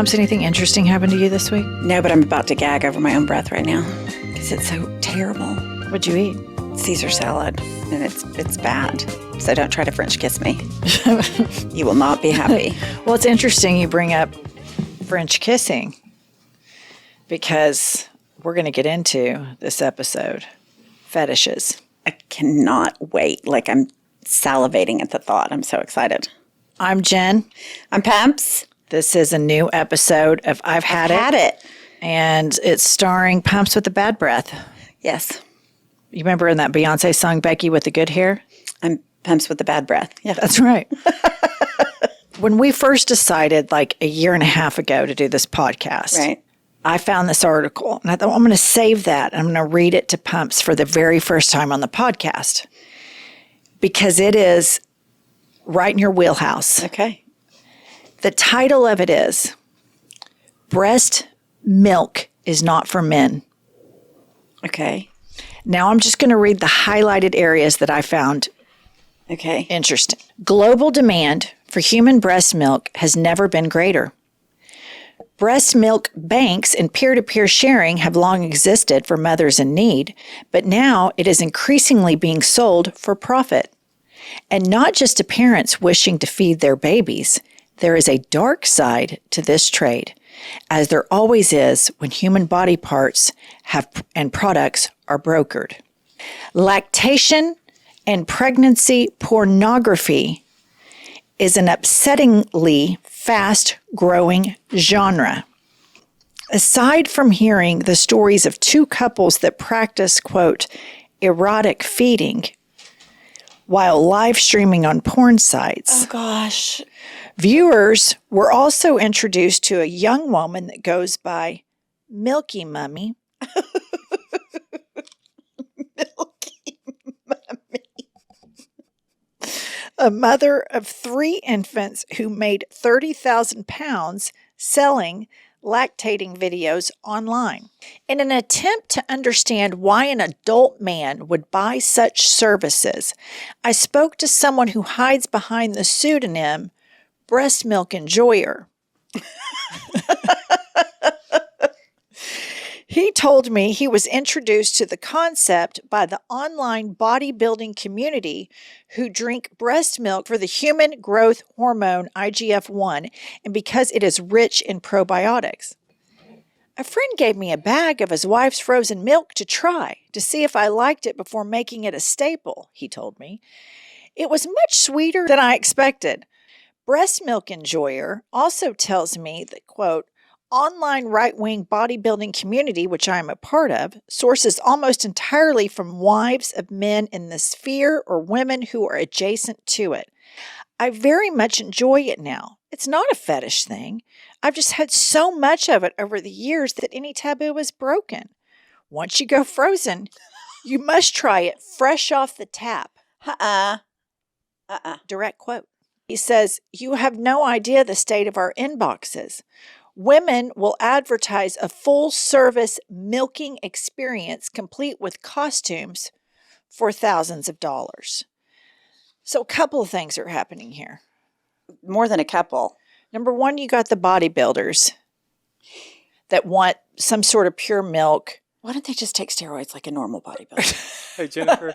Pumps, anything interesting happened to you this week? No, but I'm about to gag over my own breath right now because it's so terrible. What'd you eat? Caesar salad, and it's bad. So don't try to French kiss me. You will not be happy. Well, it's interesting you bring up French kissing because we're going to get into this episode. Fetishes. I cannot wait. Like, I'm salivating at the thought. I'm so excited. I'm Jen. I'm Pumps. This is a new episode of I've Had It. And it's starring Pumps with the Bad Breath. Yes. You remember in that Beyonce song, Becky with the Good Hair? I'm Pumps with the Bad Breath. Yeah. That's right. When we first decided like a year and a half ago to do this podcast, right, I found this article and I thought, I'm going to save that. I'm going to read it to Pumps for the very first time on the podcast because it is right in your wheelhouse. Okay. The title of it is Breast Milk is Not for Men. Okay. Now I'm just going to read the highlighted areas that I found interesting. Global demand for human breast milk has never been greater. Breast milk banks and peer-to-peer sharing have long existed for mothers in need, but now it is increasingly being sold for profit. And not just to parents wishing to feed their babies, there is a dark side to this trade, as there always is when human body parts and products are brokered. Lactation and pregnancy pornography is an upsettingly fast-growing genre. Aside from hearing the stories of two couples that practice, quote, erotic feeding while live streaming on porn sites. Oh, gosh. Viewers were also introduced to a young woman that goes by Milky Mummy. Milky Mummy. A mother of 3 infants who made 30,000 pounds selling lactating videos online. In an attempt to understand why an adult man would buy such services, I spoke to someone who hides behind the pseudonym Breast Milk Enjoyer. He told me he was introduced to the concept by the online bodybuilding community who drink breast milk for the human growth hormone IGF-1 and because it is rich in probiotics. A friend gave me a bag of his wife's frozen milk to try to see if I liked it before making it a staple, he told me. It was much sweeter than I expected. Breast Milk Enjoyer also tells me that, quote, online right-wing bodybuilding community, which I am a part of, sources almost entirely from wives of men in the sphere or women who are adjacent to it. I very much enjoy it now. It's not a fetish thing. I've just had so much of it over the years that any taboo is broken. Once you go frozen, you must try it fresh off the tap. Direct quote. He says, you have no idea the state of our inboxes. Women will advertise a full-service milking experience complete with costumes for thousands of dollars. So a couple of things are happening here. More than a couple. Number one, you got the bodybuilders that want some sort of pure milk. Why don't they just take steroids like a normal bodybuilder? Hey, Jennifer,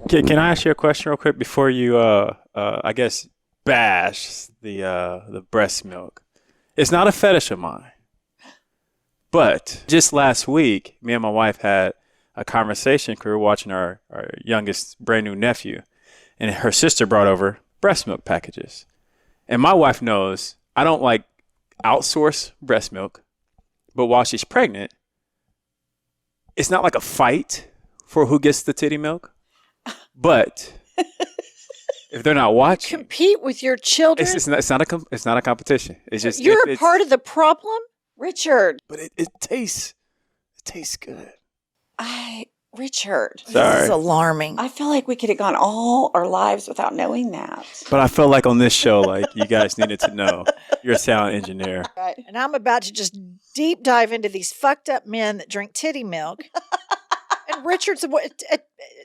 can I ask you a question real quick before you, I guess, bash the breast milk? It's not a fetish of mine. But just last week, me and my wife had a conversation because we were watching our youngest brand new nephew. And her sister brought over breast milk packages. And my wife knows I don't like outsource breast milk. But while she's pregnant, it's not like a fight for who gets the titty milk. But if they're not watching, Compete with your children? it's not a competition. It's just You're a part of the problem? Richard. But it tastes good. Richard. Sorry. This is alarming. I feel like we could have gone all our lives without knowing that. But I felt like on this show, like you guys needed to know. You're a sound engineer. Right. And I'm about to just deep dive into these fucked up men that drink titty milk. And Richard's a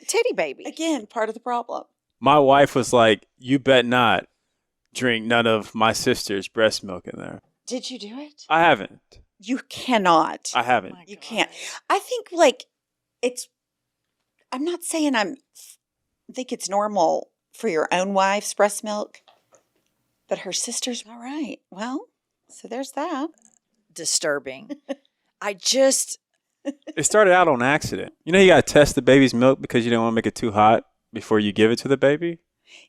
titty baby. Again, part of the problem. My wife was like, you bet not drink none of my sister's breast milk in there. Did you do it? I haven't. You cannot. I haven't. You can't. I think I'm not saying I think it's normal for your own wife's breast milk, but her sister's all right. Well, so there's that. Disturbing. It started out on accident. You know, you got to test the baby's milk because you don't want to make it too hot before you give it to the baby.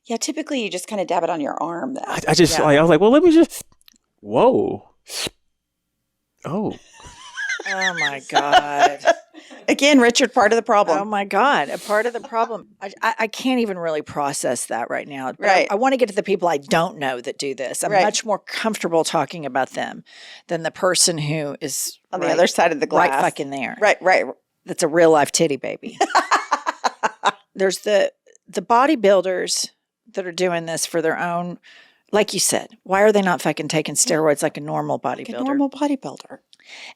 Yeah, typically you just kind of dab it on your arm. I was like, well, let me just. Whoa. Oh. Oh my God. Again, Richard, part of the problem. Oh my God. A part of the problem. I can't even really process that right now. But Right. I want to get to the people I don't know that do this. I'm much more comfortable talking about them than the person who is on the other side of the glass. Right fucking there. Right. That's a real life titty baby. There's the bodybuilders that are doing this for their own, like you said, why are they not fucking taking steroids like a normal bodybuilder?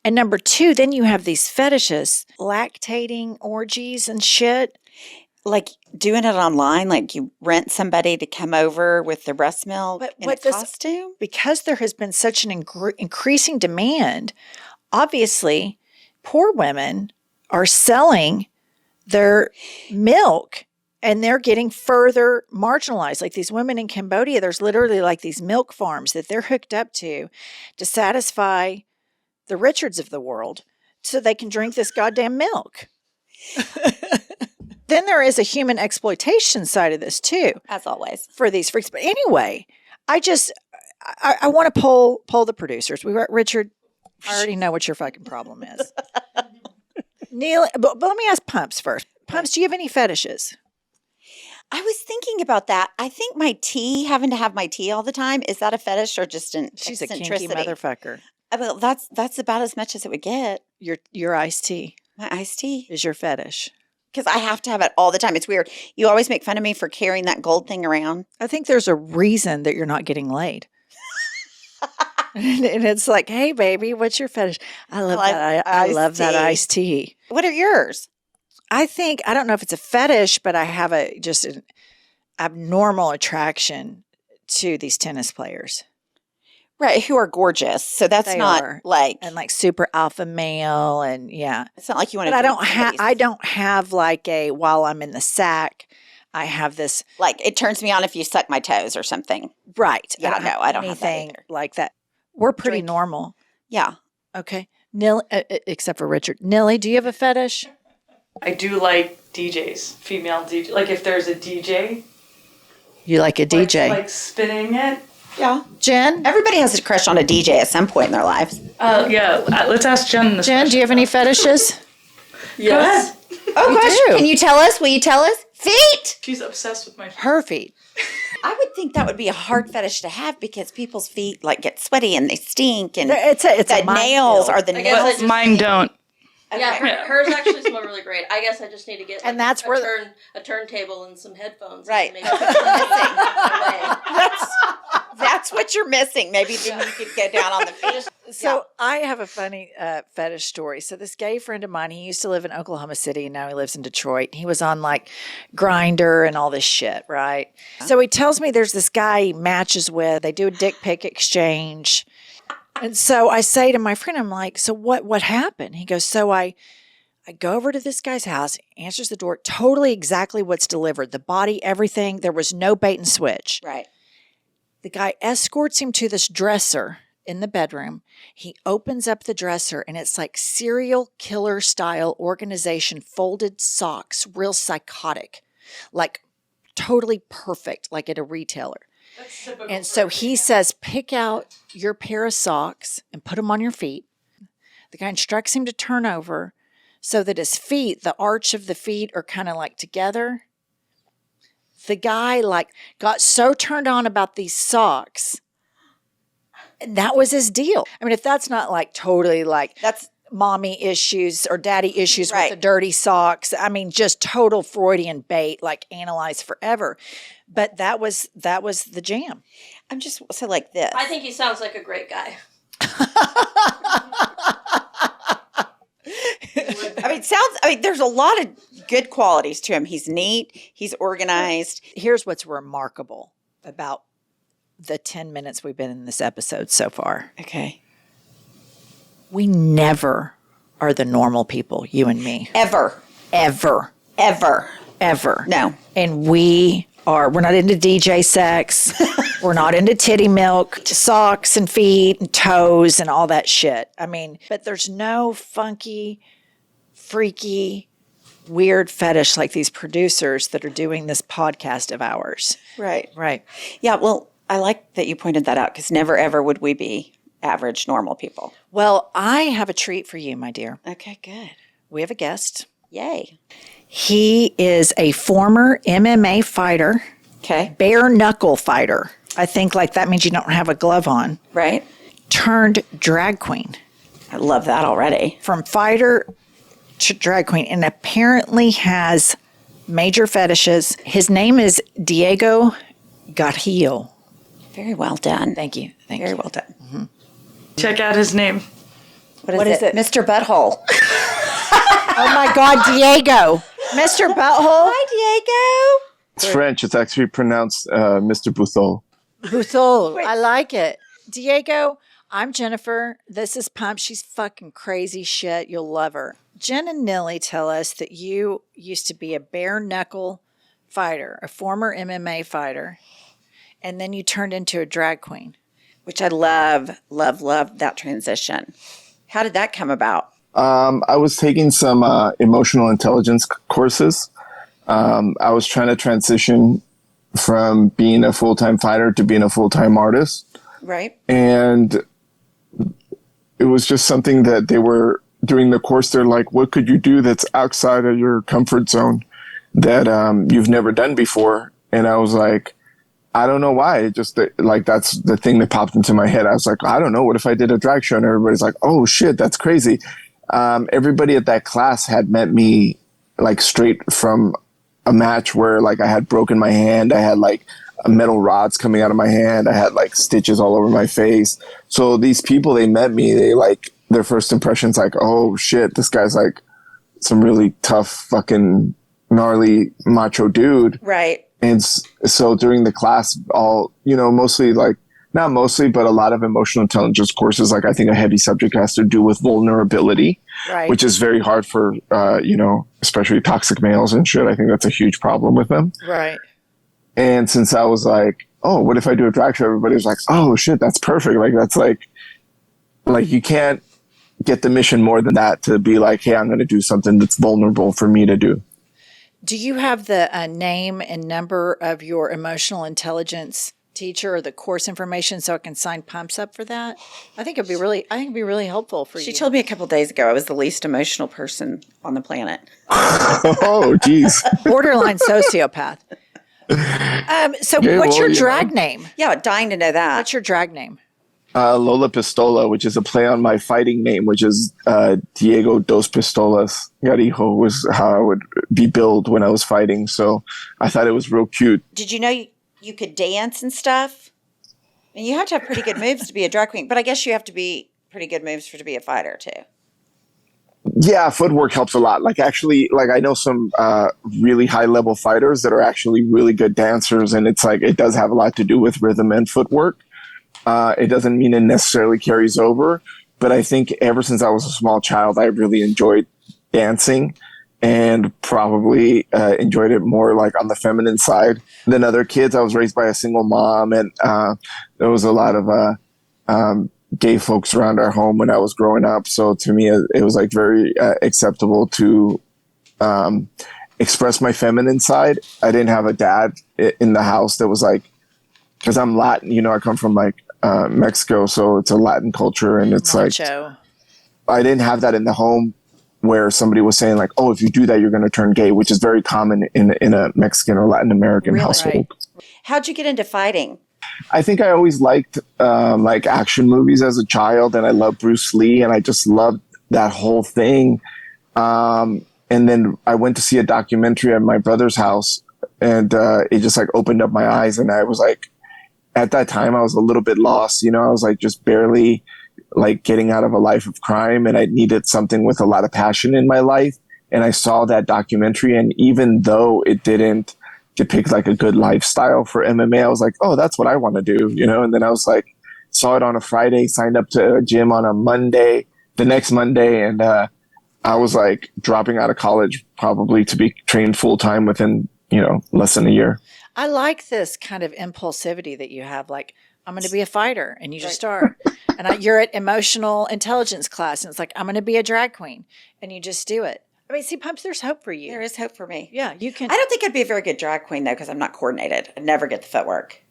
And number two, then you have these fetishes, lactating orgies and shit. Like doing it online, like you rent somebody to come over with their breast milk in a costume? Because there has been such an increasing demand, obviously, poor women are selling their milk and they're getting further marginalized. Like these women in Cambodia, there's literally like these milk farms that they're hooked up to satisfy the Richards of the world so they can drink this goddamn milk. Then there is a human exploitation side of this too. As always. For these freaks. But anyway, I want to poll the producers. Richard, I already know what your fucking problem is. Neil, but let me ask Pumps first. Pumps, do you have any fetishes? I was thinking about that. I think my tea, having to have my tea all the time, is that a fetish or just an She's a eccentricity? kinky motherfucker. Well, that's about as much as it would get. Your iced tea. My iced tea is your fetish. Because I have to have it all the time. It's weird. You always make fun of me for carrying that gold thing around. I think there's a reason that you're not getting laid. And it's like, hey, baby, what's your fetish? I love that. I love that iced tea. What are yours? I don't know if it's a fetish, but I have just an abnormal attraction to these tennis players. Right, who are gorgeous. So that's like super alpha male and yeah. It's not like you want to. But I don't have like while I'm in the sack, I have this like it turns me on if you suck my toes or something. Right. Yeah, I don't have anything that like that. We're pretty normal. Yeah. Okay. Except for Richard. Nilly, do you have a fetish? I do like DJs, female DJ. Like if there's a DJ. You like a DJ? Like spinning it. Yeah. Jen? Everybody has a crush on a DJ at some point in their lives. Yeah. Let's ask Jen this question. Do you have any fetishes? Yes. Oh, gosh. Can you tell us? Will you tell us? Feet! She's obsessed with my feet. Her feet. I would think that would be a hard fetish to have because people's feet like get sweaty and they stink and it's a nails are the nails. Mine don't. Okay. Yeah, hers actually smell really great. I guess I just need to get and that's a turntable and some headphones. Right. That's what you're missing. Maybe then you could get down on the feet. So I have a funny fetish story. So this gay friend of mine, he used to live in Oklahoma City and now he lives in Detroit. He was on like Grindr and all this shit, right? So he tells me there's this guy he matches with. They do a dick pic exchange. And so I say to my friend, I'm like, so what happened? He goes, so I go over to this guy's house, answers the door, totally exactly what's delivered. The body, everything. There was no bait and switch. Right. The guy escorts him to this dresser in the bedroom. He opens up the dresser and it's like serial killer style organization, folded socks, real psychotic, like totally perfect, like at a retailer. And so he says, pick out your pair of socks and put them on your feet. The guy instructs him to turn over so that his feet, the arch of the feet are kind of like together. The guy like got so turned on about these socks. And that was his deal. I mean, if that's not like totally like that's mommy issues or daddy issues with the dirty socks. I mean, just total Freudian bait, like analyzed forever. But that was the jam. I'm just so like this. I think he sounds like a great guy. There's a lot of good qualities to him. He's neat. He's organized. Here's what's remarkable about the 10 minutes we've been in this episode so far. Okay. We never are the normal people, you and me. Ever. Ever. Ever. Ever. No. And we're not into DJ sex. We're not into titty milk, socks and feet and toes and all that shit. I mean, but there's no funky, freaky, weird fetish like these producers that are doing this podcast of ours. Right. Right. Yeah, well, I like that you pointed that out because never ever would we be average, normal people. Well, I have a treat for you, my dear. Okay, good. We have a guest. Yay. He is a former MMA fighter, Okay. bare knuckle fighter. I think like that means you don't have a glove on. Right. Turned drag queen. I love that already. From fighter to drag queen, and apparently has major fetishes. His name is Diego Garijo. Very well done. Thank you. Thank Very you. well done. Check out his name. What is it? Mr. Butthole. Oh my God, Diego. Mr. Butthole. Hi, It's French. It's actually pronounced Mr. Bouthol. Bouthol. I like it. Diego, I'm Jennifer. This is Pump. She's fucking crazy shit. You'll love her. Jen and Nilly tell us that you used to be a bare knuckle fighter, a former MMA fighter, and then you turned into a drag queen. which I love that transition. How did that come about? I was taking some emotional intelligence courses. I was trying to transition from being a full-time fighter to being a full-time artist. Right. And it was just something that they were during the course. They're like, what could you do that's outside of your comfort zone that you've never done before? And I was like, I don't know why. It just like, that's the thing that popped into my head. I was like, I don't know. What if I did a drag show? And everybody's like, oh shit, that's crazy. Everybody at that class had met me like straight from a match where like I had broken my hand. I had like metal rods coming out of my hand. I had like stitches all over my face. So these people, they met me, they like, their first impressions like, oh shit, this guy's like some really tough fucking gnarly macho dude. Right. And so during the class, all, mostly like, not mostly, but a lot of emotional intelligence courses, like I think a heavy subject has to do with vulnerability, Right. which is very hard for, especially toxic males and shit. I think that's a huge problem with them. Right. And since I was like, oh, what if I do a drag show? Everybody was like, oh shit, that's perfect. Like, that's like you can't get the mission more than that to be like, hey, I'm going to do something that's vulnerable for me to do. Do you have the name and number of your emotional intelligence teacher or the course information so I can sign Pumps up for that? I think it'd be really helpful for you. She told me a couple of days ago I was the least emotional person on the planet. Oh, geez. Borderline sociopath. So Yeah, what's well, your drag name? Yeah, dying to know that. What's your drag name? Lola Pistola, which is a play on my fighting name, which is Diego Dos Pistolas Garijo, was how I would be billed when I was fighting. So I thought it was real cute. Did you know you could dance and stuff? And you have to have pretty good moves to be a drag queen, but I guess you have to be pretty good moves to be a fighter too. Yeah, footwork helps a lot. Like actually, like I know some really high level fighters that are actually really good dancers, and it's like it does have a lot to do with rhythm and footwork. It doesn't mean it necessarily carries over, but I think ever since I was a small child, I really enjoyed dancing and probably enjoyed it more like on the feminine side than other kids. I was raised by a single mom, and there was a lot of gay folks around our home when I was growing up. So to me, it was like very acceptable to express my feminine side. I didn't have a dad in the house that was like, because I'm Latin, I come from like Mexico, so it's a Latin culture, and it's Macho. like I didn't have that in the home where somebody was saying like, oh, if you do that, you're going to turn gay, which is very common in a Mexican or Latin American Really? household. Right. How'd you get into fighting? I think I always liked like action movies as a child, and I loved Bruce Lee, and I just loved that whole thing. And then I went to see a documentary at my brother's house, and it just like opened up my eyes, and I was like, at that time, I was a little bit lost. I was like just barely like getting out of a life of crime, and I needed something with a lot of passion in my life. And I saw that documentary, and even though it didn't depict like a good lifestyle for MMA. I was like, oh, that's what I want to do, you know? And then I was like, saw it on a Friday, signed up to a gym on a Monday, the next Monday. And I was like dropping out of college probably to be trained full time within, you know, less than a year. I like this kind of impulsivity that you have. Like, I'm going to be a fighter, and you just start. And you're at emotional intelligence class, and it's like, I'm going to be a drag queen, and you just do it. I mean, see, Pumps, there's hope for you. There is hope for me. Yeah, you can. I don't think I'd be a very good drag queen, though, because I'm not coordinated. I'd never get the footwork.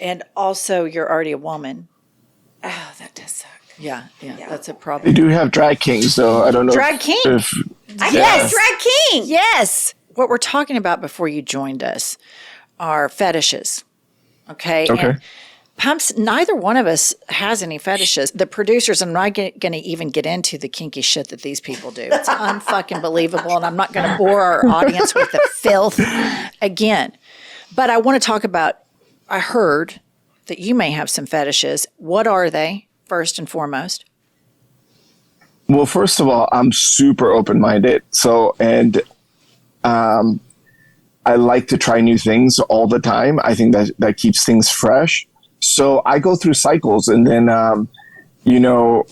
And also, you're already a woman. Oh, that does suck. Yeah, that's a They problem. do have drag kings, though. I don't know. Drag king. I guess drag king. Yes. What we're talking about before you joined us are fetishes. Okay. Okay. And Pumps, neither one of us has any fetishes. The producers, I'm not going to even get into the kinky shit that these people do. It's unfucking believable, and I'm not going to bore our audience with the filth again. But I want to talk about, I heard that you may have some fetishes. What are they, first and foremost? Well, first of all, I'm super open-minded. So, and I like to try new things all the time. I think that keeps things fresh. So I go through cycles, and then, you know,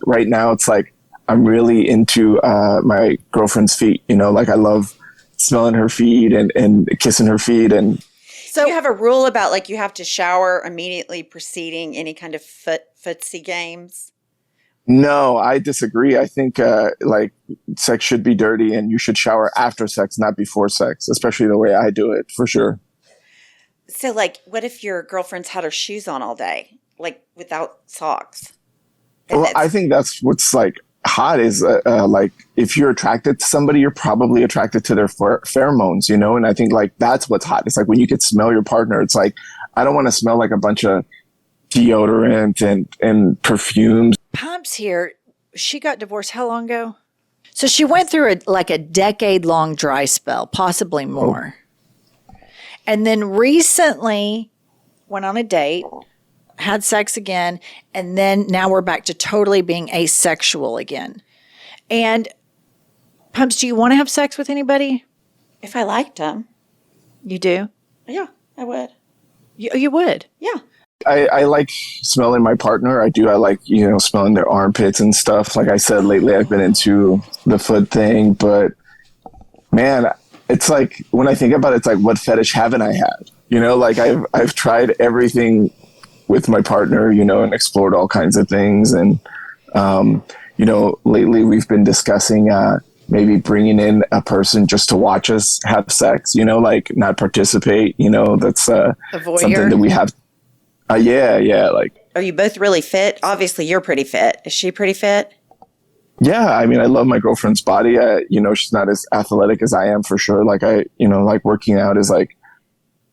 right now it's like I'm really into my girlfriend's feet. You know, like I love smelling her feet and kissing her feet. And So you have a rule about like you have to shower immediately preceding any kind of footsie games? no, I disagree. I think like sex should be dirty, and you should shower after sex, not before sex, especially the way I do it, for sure. So like, what if your girlfriend's had her shoes on all day, like without socks? And Well, I think that's what's like hot is like if you're attracted to somebody, you're probably attracted to their pheromones, you know? And I think like that's what's hot. It's like when you could smell your partner, it's like, I don't want to smell like a bunch of deodorant and perfumes. Pumps here, she got divorced how long ago? So she went through a decade-long dry spell, possibly more. And then recently went on a date, had sex again, and then now we're back to totally being asexual again. And Pumps, do you want to have sex with anybody? if I liked them, You do? yeah, I would. You would? Yeah. I like smelling my partner. I do. I like, you know, smelling their armpits and stuff. Like I said, lately I've been into the foot thing, but man, it's like when I think about it, it's like, what fetish haven't I had? You know, like I've tried everything with my partner, you know, and explored all kinds of things. And, you know, lately we've been discussing maybe bringing in a person just to watch us have sex, you know, like not participate, you know, that's A voyeur? something that we have. Yeah. Like, Are you both really fit? Obviously, you're pretty fit. Is she pretty fit? yeah, I mean, I love my girlfriend's body. You know, she's not as athletic as I am for sure. Like you know, like working out is like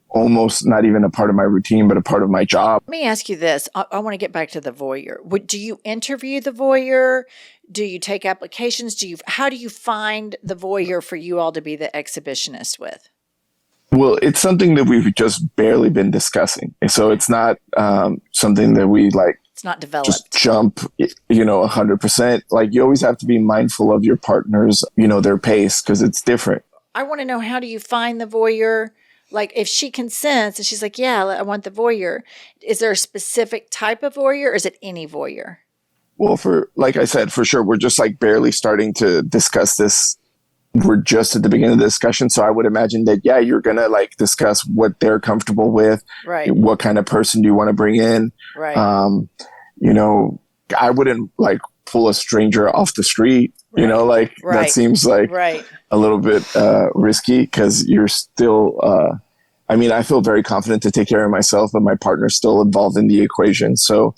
almost not even a part of my routine, but a part of my job. Let me ask you this. I want to get back to the voyeur. Do you interview the voyeur? Do you take applications? How do you find the voyeur for you all to be the exhibitionist with? Well, it's something that we've just barely been discussing. So it's not something that we like It's not developed. just jump, you know, 100%. Like you always have to be mindful of your partner's, you know, their pace because it's different. I want to know, how do you find the voyeur? Like if she consents and she's like, yeah, I want the voyeur. Is there a specific type of voyeur or is it any voyeur? Well, like I said, for sure, we're just like barely starting to discuss this. We're just at the beginning of the discussion. So I would imagine that, yeah, you're going to like discuss what they're comfortable with. Right. What kind of person do you want to bring in? Right. You know, I wouldn't like pull a stranger off the street, you know, like Right. that seems like Right. a little bit risky because you're still, I mean, I feel very confident to take care of myself, but my partner's still involved in the equation. So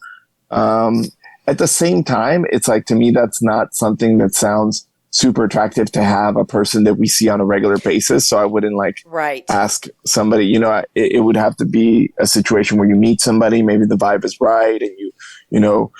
at the same time, it's like, to me, that's not something that sounds super attractive to have a person that we see on a regular basis. So I wouldn't like Right. ask somebody, you know, it would have to be a situation where you meet somebody, maybe the vibe is right. And you know,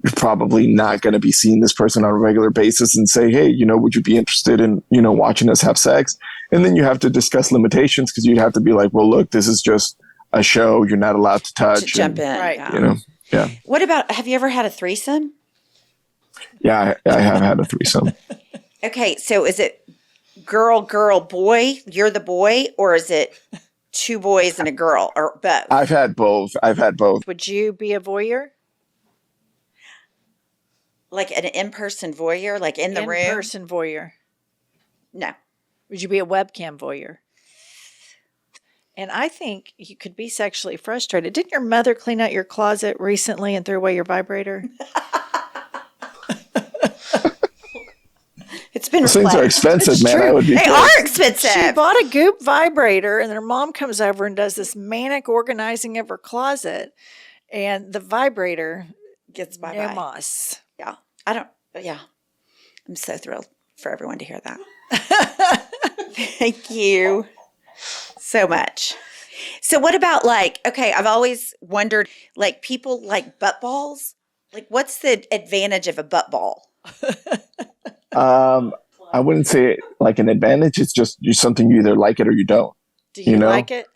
you're probably not going to be seeing this person on a regular basis and say, hey, you know, would you be interested in, you know, watching us have sex? And then you have to discuss limitations because you'd have to be like, well, look, this is just a show. You're not allowed to touch. To jump in. Right. Yeah. You know, yeah. What about, have you ever had a threesome? Yeah, I have had a threesome. Okay, so is it girl, boy, you're the boy, or is it two boys and a girl, or both? I've had both. Would you be a voyeur? Like an in-person voyeur, like in the room? In-person voyeur. No. Would you be a webcam voyeur? And I think you could be sexually frustrated. Didn't your mother clean out your closet recently and throw away your vibrator? It's been Those things are expensive, It's man. true. I would be They pissed. are expensive. She bought a Goop vibrator, and then her mom comes over and does this manic organizing of her closet, and the vibrator Gets no bye-bye. moss. Yeah. Yeah. I'm so thrilled for everyone to hear that. Thank you so much. So what about I've always wondered, people like butt balls? What's the advantage of a butt ball? I wouldn't say it like an advantage. It's just something you either like it or you don't. Do you like it?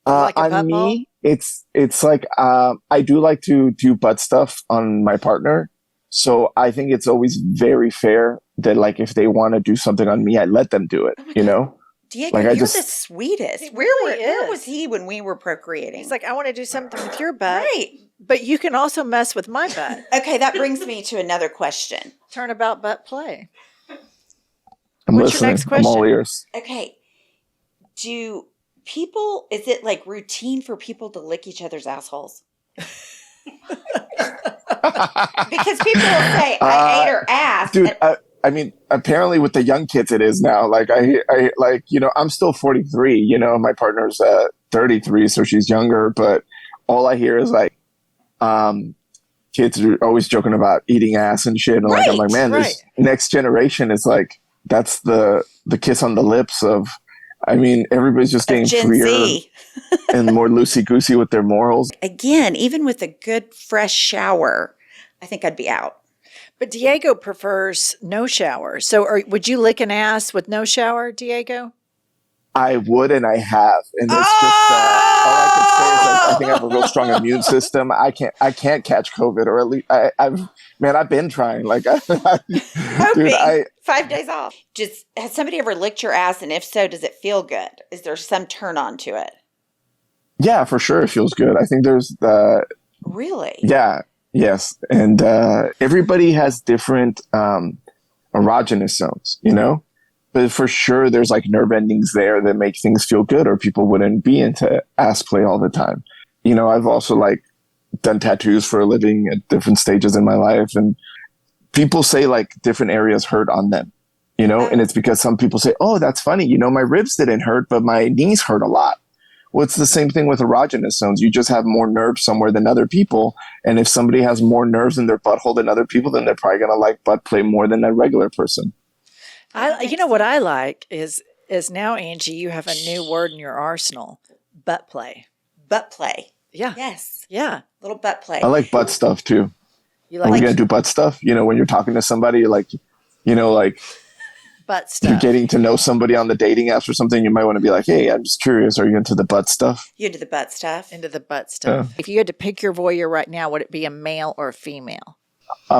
Like a butt On ball? me, it's like I do like to do butt stuff on my partner. So I think it's always very fair that if they want to do something on me, I let them do it. Diego, Like, you're I just- the sweetest. He Where really was is. he when we were procreating? He's like, I want to do something with your butt, right. but you can also mess with my butt. Okay, that brings me to another question. Turnabout butt play. I'm What's your listening. next I'm all question? ears. Okay. Is it routine for people to lick each other's assholes? Because people will say, I ate her ass. Dude, I mean, apparently with the young kids, it is now. I'm still 43. My partner's 33, so she's younger. But all I hear is kids are always joking about eating ass and shit. And I'm like, man, this next generation is that's the kiss on the lips of. I mean, everybody's just getting Gen freer Z. and more loosey goosey with their morals. Again, even with a good fresh shower, I think I'd be out. But Diego prefers no shower. So would you lick an ass with no shower, Diego? I would, and I have, and it's just all I can say is I think I have a real strong immune system. I can't catch COVID, or at least I've been trying. Dude, 5 days off. Just has somebody ever licked your ass, and if so, does it feel good? Is there some turn on to it? yeah, for sure, it feels good. I think there's Really? yes, and everybody has different erogenous zones, But for sure, there's nerve endings there that make things feel good, or people wouldn't be into ass play all the time. I've also done tattoos for a living at different stages in my life, and people say different areas hurt on them, and it's because some people say, "Oh, that's funny. My ribs didn't hurt, but my knees hurt a lot." Well, it's the same thing with erogenous zones. You just have more nerves somewhere than other people, and if somebody has more nerves in their butthole than other people, then they're probably gonna like butt play more than a regular person. What I like is now, Angie, you have a new word in your arsenal: butt play. Butt play. Yeah, Yes. yeah. Little butt play. I like butt stuff too. You Are we like gonna do butt stuff? When you're talking to somebody, butt you're stuff. getting to know somebody on the dating apps or something, you might want to be like, "Hey, I'm just curious. Are you into the butt stuff?" You do the butt stuff. Into the butt stuff. If you had to pick your voyeur right now, would it be a male or a female?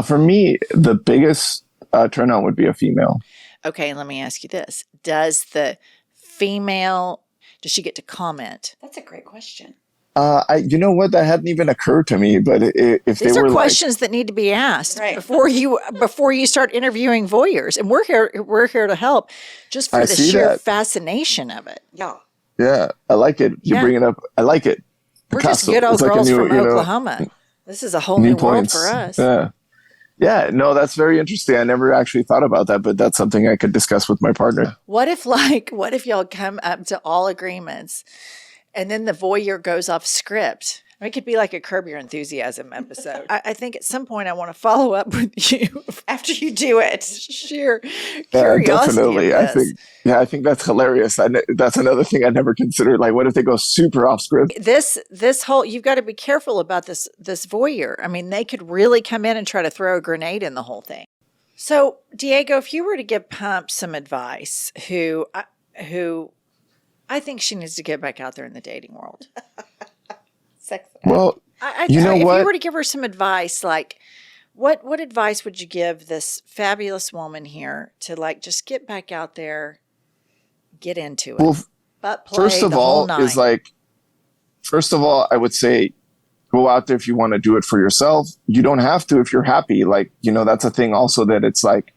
For me, the biggest turn on would be a female. Okay, let me ask you this: does the female, does she get to comment? That's a great question. You know what? That hadn't even occurred to me. But if These they are were questions that need to be asked Right. before you start interviewing voyeurs, and we're here to help, just for I the see sheer that. fascination of it. Yeah. yeah, I like it. You Yeah. bring it up. I like it. We're just Picasso. good old It's like a girls new, from you know, Oklahoma. This is a whole new new world points for us. Yeah, no, that's very interesting. I never actually thought about that, but that's something I could discuss with my partner. What if y'all come up to all agreements, and then the voyeur goes off script? It could be like a Curb Your Enthusiasm episode. I think at some point I want to follow up with you After you do it. sheer Yeah, curiosity. definitely. Of this. I think that's hilarious. That's another thing I never considered. What if they go super off script? This whole, you've got to be careful about this voyeur. I mean, they could really come in and try to throw a grenade in the whole thing. So, Diego, if you were to give Pump some advice, who I think she needs to get back out there in the dating world. Sex. Well, If what? you were to give her some advice, what advice would you give this fabulous woman here to just get back out there, get into it? Well, butt play. First of the whole all, nine. is like, first of all, I would say go out there if you want to do it for yourself. You don't have to if you're happy. Like, that's a thing also that it's like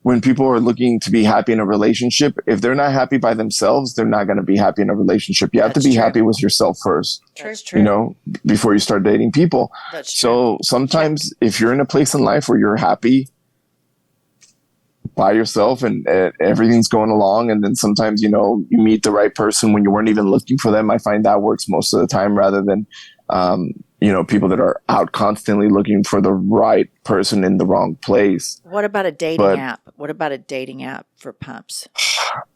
when people are looking to be happy in a relationship, if they're not happy by themselves, they're not going to be happy in a relationship. You have to be happy with yourself first, That's true. Before you start dating people. That's true. So sometimes if you're in a place in life where you're happy by yourself and everything's going along, and then sometimes, you meet the right person when you weren't even looking for them, I find that works most of the time rather than, people that are out constantly looking for the right person in the wrong place. What about a dating app? What about a dating app for pumps?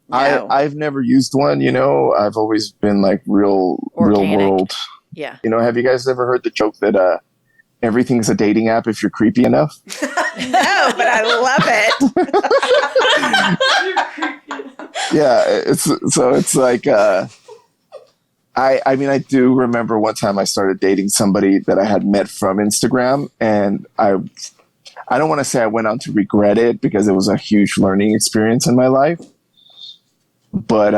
No. I've never used one, I've always been like real world. Yeah. Have you guys ever heard the joke that everything's a dating app if you're creepy enough? No, but I love it. Yeah, it's like I do remember one time I started dating somebody that I had met from Instagram, and I don't want to say I went on to regret it because it was a huge learning experience in my life, but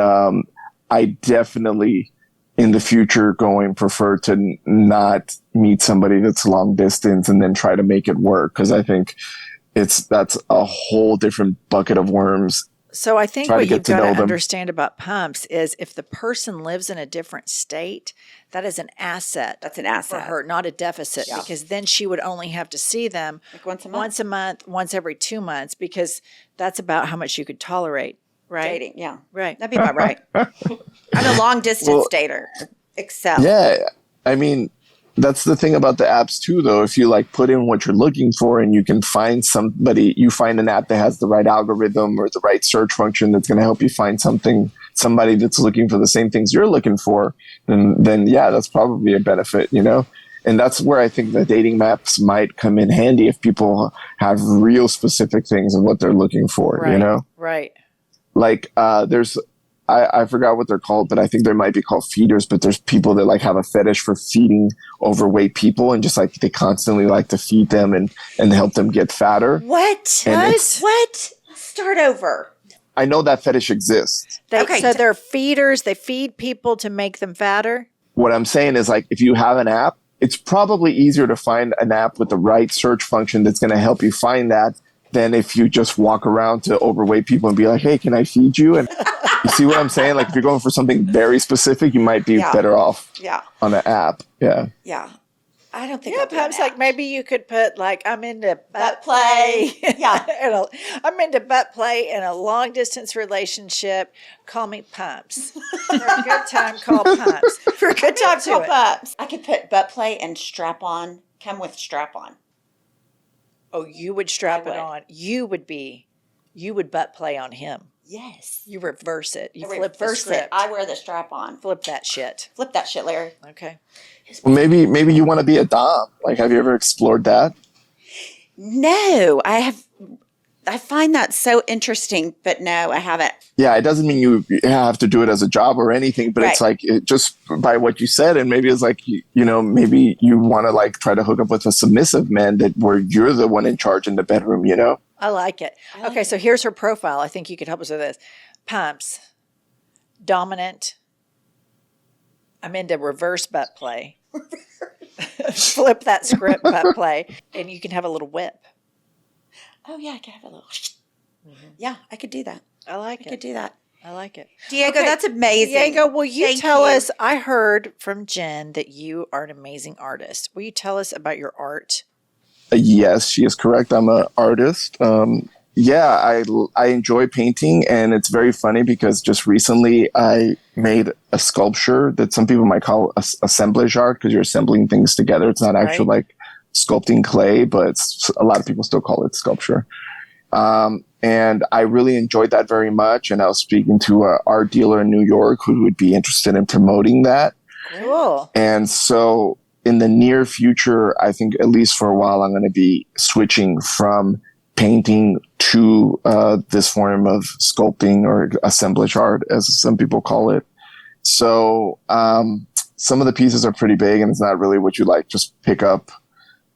I definitely in the future prefer to not meet somebody that's long distance and then try to make it work, because I think that's a whole different bucket of worms. So I think what you've got to understand about pumps is if the person lives in a different state, that is an asset. That's an asset for her, not a deficit, because then she would only have to see them like once a month, once every 2 months, because that's about how much you could tolerate, right? dating. Yeah, right. That'd be about right. I'm a long distance dater. Excel. Yeah, I mean, that's the thing about the apps too, though. If you like put in what you're looking for and you can find you find an app that has the right algorithm or the right search function that's going to help you find somebody that's looking for the same things you're looking for, then yeah, that's probably a benefit, And that's where I think the dating maps might come in handy if people have real specific things of what they're looking for, Right. Like there's I forgot what they're called, but I think they might be called feeders. But there's people that like have a fetish for feeding overweight people, and just like they constantly like to feed them and help them get fatter. What? Start over. I know that fetish exists. So they're feeders. They feed people to make them fatter. What I'm saying is, like, if you have an app, it's probably easier to find an app with the right search function that's going to help you find that than if you just walk around to overweight people and be like, "Hey, can I feed you?" And you see what I'm saying? Like, if you're going for something very specific, you might be better off on an app. Yeah. Yeah. I don't think Pumps, like maybe you could put like, I'm into butt play. Yeah. I'm into butt play in a long distance relationship. Call me Pumps. For a good time, call Pumps. For a good time, call Pumps. I could put butt play and strap on. Come with strap on. Oh, you would strap it on. You would butt play on him. Yes. You reverse it. You flip reverse the script. it. I wear the strap on. Flip that shit. Flip that shit, Larry. Okay. Well, maybe you want to be a dom. Like, have you ever explored that? No, I find that so interesting, but no, I haven't. Yeah, it doesn't mean you have to do it as a job or anything, but it's like just by what you said, and maybe it's like maybe you want to like try to hook up with a submissive man where you're the one in charge in the bedroom. I like it. Okay, so here's her profile. I think you could help us with this. Pumps, dominant. I'm into reverse butt play. Flip that script butt play, and you can have a little whip. Oh yeah, I could have a little. Yeah, I could do that. I like it. I could do that. I like it. Diego, that's amazing. Diego, will you tell us? I heard from Jen that you are an amazing artist. Will you tell us about your art? Yes, she is correct. I'm an artist. I enjoy painting, and it's very funny because just recently I made a sculpture that some people might call assemblage art because you're assembling things together. It's not actually like sculpting clay, but a lot of people still call it sculpture. And I really enjoyed that very much. And I was speaking to an art dealer in New York who would be interested in promoting that. Cool. And so in the near future, I think at least for a while, I'm going to be switching from painting to this form of sculpting or assemblage art, as some people call it. So some of the pieces are pretty big, and it's not really what you like just pick up,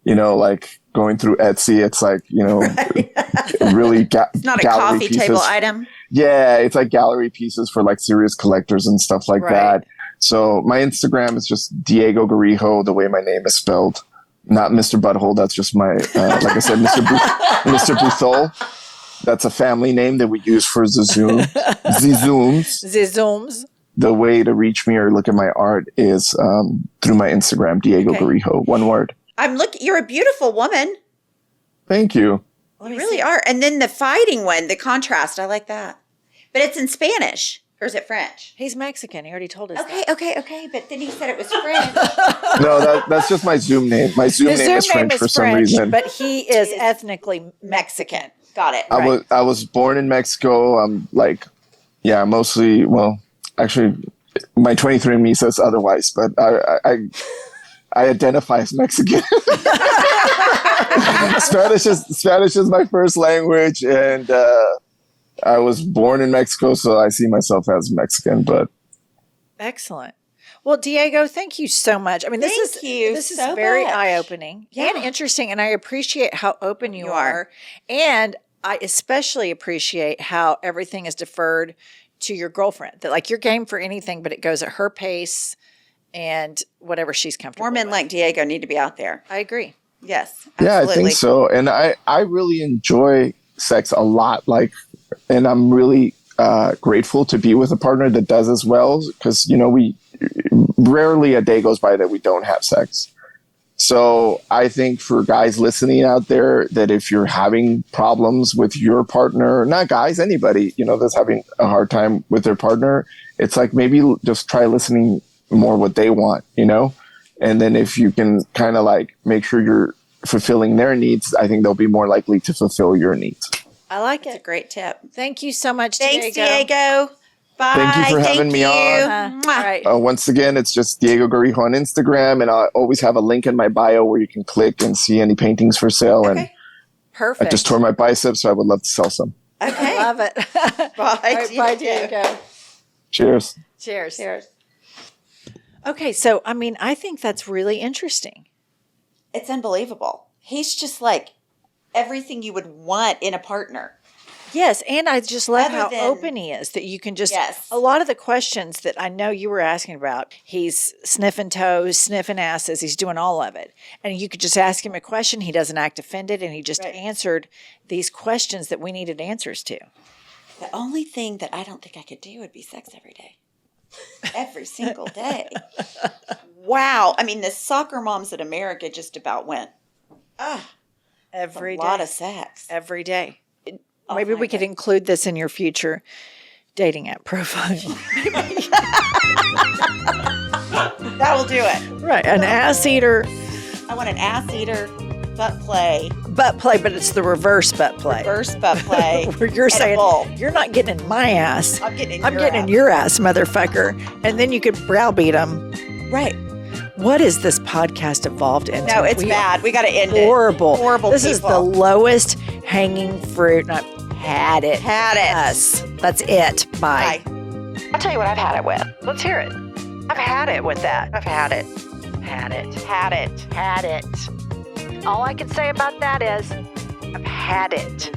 like going through Etsy. It's like, really it's not a coffee pieces. table item. Yeah, it's like gallery pieces for like serious collectors and stuff like that. So my Instagram is just Diego Garijo, the way my name is spelled. Not Mr. Butthole. That's just my, like I said, Mr. Buthol. That's a family name that we use for the Zooms. The Zooms. The way to reach me or look at my art is through my Instagram, Diego Garijo. One word. You're a beautiful woman. Thank you. You really are. And then the fighting one, the contrast, I like that. But it's in Spanish. Or is it French? He's Mexican. He already told us Okay. But then he said it was French. No, that's just my Zoom name. My Zoom name is French for some reason. But he is ethnically Mexican. Got it. I was born in Mexico. I'm like, mostly, well, actually, my 23andMe says otherwise, but I identify as Mexican. Spanish is my first language, and I was born in Mexico, so I see myself as Mexican. But excellent. Well, Diego, thank you so much. I mean, this is so very much. eye-opening and interesting, and I appreciate how open you are. And I especially appreciate how everything is deferred to your girlfriend. That like you're game for anything, but it goes at her pace and whatever she's comfortable More men with. like Diego need to be out there. I agree. Yes. yeah, Absolutely. I think so. And I really enjoy sex a lot. And I'm really grateful to be with a partner that does as well, because we rarely a day goes by that we don't have sex. So I think for guys listening out there, that if you're having problems with your partner, not guys, anybody, that's having a hard time with their partner, it's like maybe just try listening more what they want, and then if you can kind of like make sure you're fulfilling their needs, I think they'll be more likely to fulfill your needs. I like That's a great tip. Thank you so much, Thanks, Diego. Bye. Thank you for having me on. All right. Once again, it's just Diego Garijo on Instagram, and I always have a link in my bio where you can click and see any paintings for sale. Okay. And Perfect. I just tore my biceps, so I would love to sell some. Okay. I love it. Bye, All right, bye, Diego. Cheers. Cheers. Okay, so I mean, I think that's really interesting. It's unbelievable. He's just like everything you would want in a partner. Yes, and I just love Other how than- open he is, that you can just, Yes. a lot of the questions that I know you were asking about, he's sniffing toes, sniffing asses, he's doing all of it. And you could just ask him a question, he doesn't act offended, and he just answered these questions that we needed answers to. The only thing that I don't think I could do would be sex every day. Every single day. Wow. I mean, the soccer moms in America just about went, Every a day. lot of sex. Every day. I'll Maybe we find could it. include this in your future dating app profile. That will do it. Right, an ass eater I want an ass eater, butt play, butt play, but it's the reverse butt play. reverse butt play. Where you're and a saying, bull. you're not getting in my ass. I'm getting in I'm your getting in ass. your ass, motherfucker. And then you could browbeat them. Right. What has this podcast evolved into? No, it's We bad. We got to end are Horrible. it. Horrible This is the people. lowest hanging fruit. And I've had it. Had it. Yes. That's it. Bye. Bye. I'll tell you what I've had it with. Let's hear it. I've had it with that. I've had it. Had it. Had it. Had it. All I can say about that is I've had it.